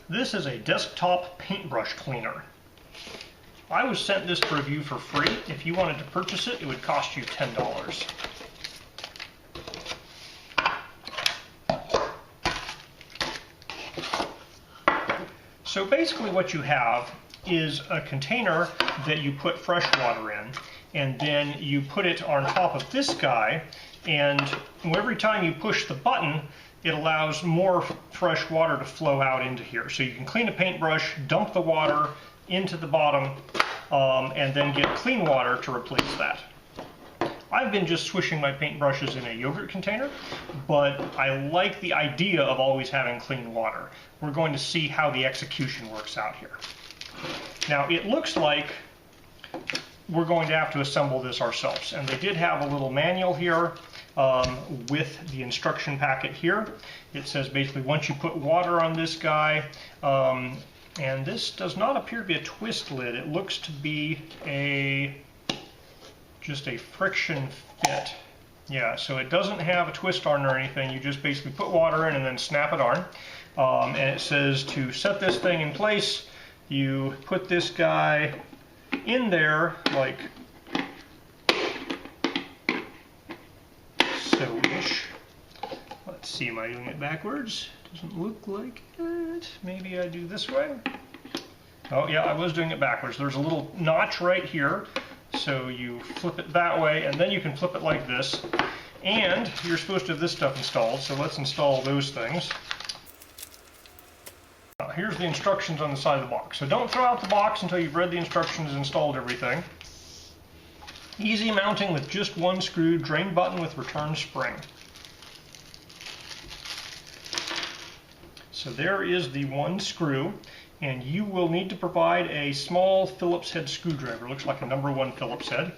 This is a desktop paintbrush cleaner. I was sent this for review for free. If you wanted to purchase it, it would cost you $10. So basically what you have is a container that you put fresh water in, and then you put it on top of this guy, and every time you push the button, it allows more fresh water to flow out into here. So you can clean a paintbrush, dump the water into the bottom, and then get clean water to replace that. I've been just swishing my paintbrushes in a yogurt container, but I like the idea of always having clean water. We're going to see how the execution works out here. Now it looks like we're going to have to assemble this ourselves, and they did have a little manual here with the instruction packet here. It says basically once you put water on this guy, and this does not appear to be a twist lid. It looks to be just a friction fit. Yeah, so it doesn't have a twist arm or anything. You just basically put water in and then snap it on. And it says to set this thing in place, you put this guy in there like so-ish. Let's see, am I doing it backwards? Doesn't look like it. Maybe I do this way. Oh yeah, I was doing it backwards. There's a little notch right here. So you flip it that way, and then you can flip it like this. And you're supposed to have this stuff installed, so let's install those things. Now, here's the instructions on the side of the box. So don't throw out the box until you've read the instructions and installed everything. Easy mounting with just one screw, drain button with return spring. So there is the one screw, and you will need to provide a small Phillips head screwdriver. Looks like a #1 Phillips head.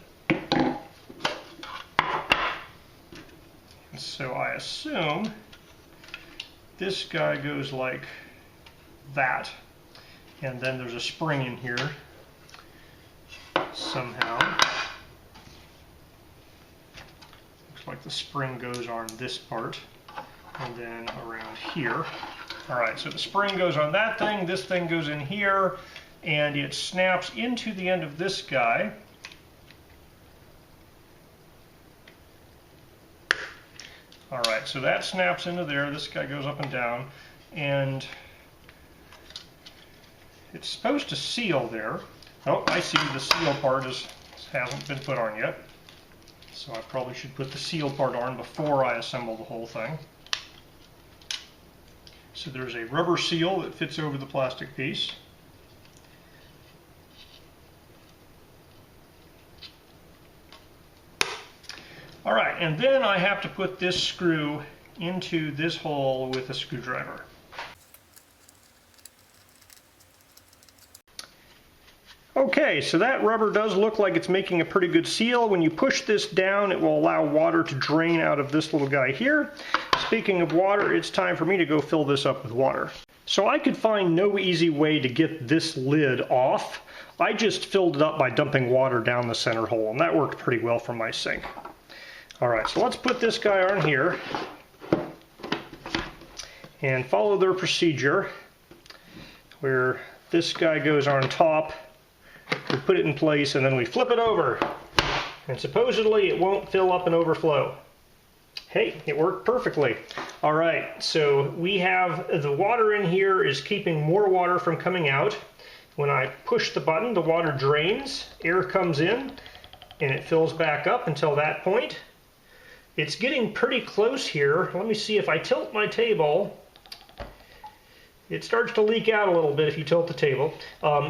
And so I assume this guy goes like that, and then there's a spring in here somehow. Looks like the spring goes on this part, and then around here. Alright, so the spring goes on that thing, this thing goes in here, and it snaps into the end of this guy. Alright, so that snaps into there, this guy goes up and down, and it's supposed to seal there. Oh, I see the seal part hasn't been put on yet. So I probably should put the seal part on before I assemble the whole thing. So there's a rubber seal that fits over the plastic piece. All right, and then I have to put this screw into this hole with a screwdriver. Okay, so that rubber does look like it's making a pretty good seal. When you push this down, it will allow water to drain out of this little guy here. Speaking of water, it's time for me to go fill this up with water. So I could find no easy way to get this lid off. I just filled it up by dumping water down the center hole, and that worked pretty well for my sink. All right, so let's put this guy on here and follow their procedure where this guy goes on top. We put it in place and then we flip it over, and supposedly it won't fill up and overflow. Hey, it worked perfectly. All right, so we have the water in here is keeping more water from coming out. When I push the button, the water drains, air comes in, and it fills back up until that point. It's getting pretty close here. Let me see if I tilt my table. It starts to leak out a little bit if you tilt the table.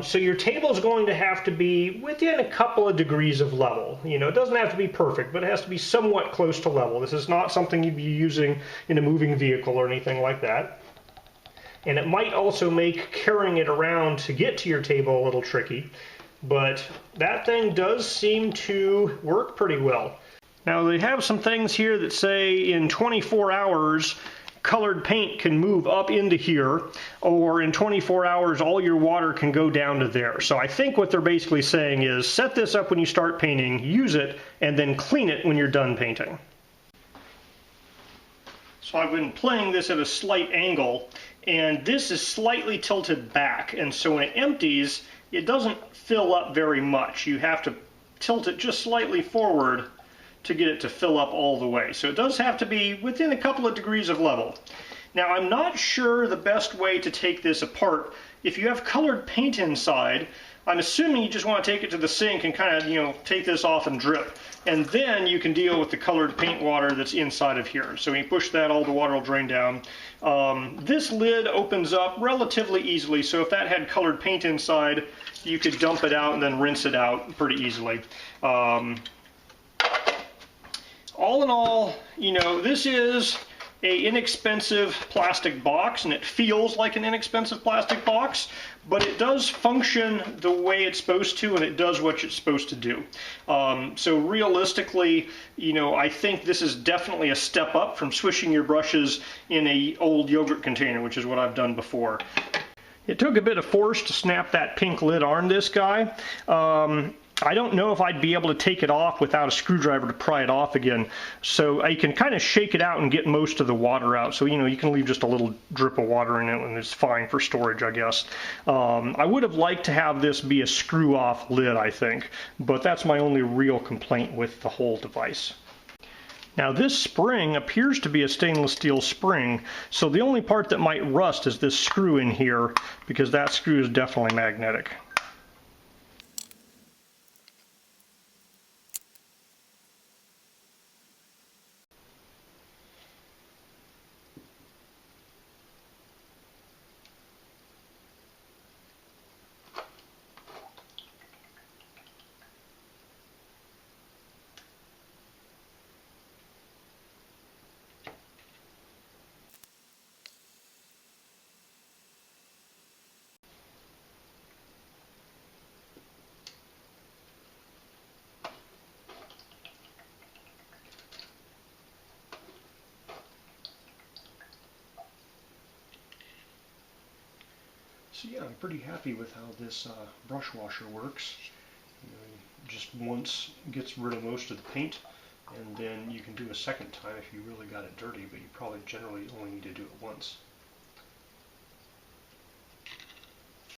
So your table is going to have to be within a couple of degrees of level. You know, it doesn't have to be perfect, but it has to be somewhat close to level. This is not something you'd be using in a moving vehicle or anything like that. And it might also make carrying it around to get to your table a little tricky, but that thing does seem to work pretty well. Now they have some things here that say in 24 hours colored paint can move up into here, or in 24 hours all your water can go down to there. So I think what they're basically saying is set this up when you start painting, use it, and then clean it when you're done painting. So I've been playing this at a slight angle, and this is slightly tilted back, and so when it empties, it doesn't fill up very much. You have to tilt it just slightly forward to get it to fill up all the way. So it does have to be within a couple of degrees of level. Now, I'm not sure the best way to take this apart. If you have colored paint inside, I'm assuming you just want to take it to the sink and kind of, take this off and drip. And then you can deal with the colored paint water that's inside of here. So when you push that, all the water will drain down. This lid opens up relatively easily, so if that had colored paint inside, you could dump it out and then rinse it out pretty easily. All in all, this is an inexpensive plastic box, and it feels like an inexpensive plastic box, but it does function the way it's supposed to, and it does what it's supposed to do. So realistically, I think this is definitely a step up from swishing your brushes in an old yogurt container, which is what I've done before. It took a bit of force to snap that pink lid on this guy. I don't know if I'd be able to take it off without a screwdriver to pry it off again. So I can kind of shake it out and get most of the water out. So, you can leave just a little drip of water in it and it's fine for storage, I guess. I would have liked to have this be a screw-off lid, I think. But that's my only real complaint with the whole device. Now this spring appears to be a stainless steel spring, so the only part that might rust is this screw in here, because that screw is definitely magnetic. So yeah, I'm pretty happy with how this brush washer works. Just once gets rid of most of the paint, and then you can do a second time if you really got it dirty, but you probably generally only need to do it once.